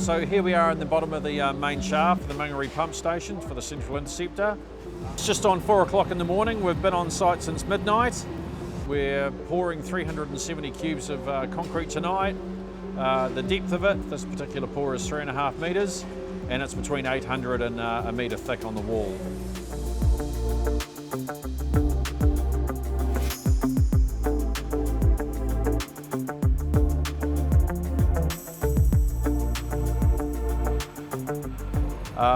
So here we are in the bottom of the main shaft of the Mangere Pump Station for the Central Interceptor. It's just on 4 o'clock in the morning. We've been on site since midnight. We're pouring 370 cubes of concrete tonight. The depth of it, this particular pour is 3.5 metres, and it's between 800 and a metre thick on the wall.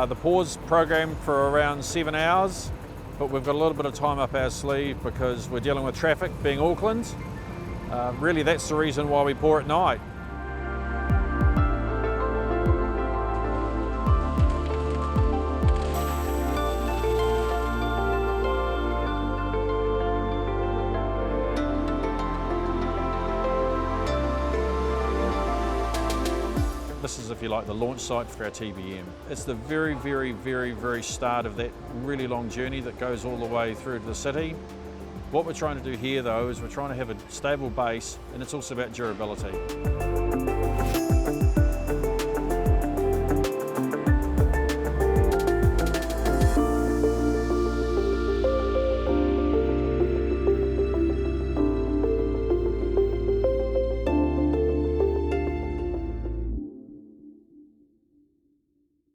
The pour's programmed for around 7 hours, but we've got a little bit of time up our sleeve because we're dealing with traffic, being Auckland. Really, that's the reason why we pour at night. This is, if you like, the launch site for our TBM. It's the very start of that really long journey that goes all the way through to the city. What we're trying to do here, though, is we're trying to have a stable base, and it's also about durability.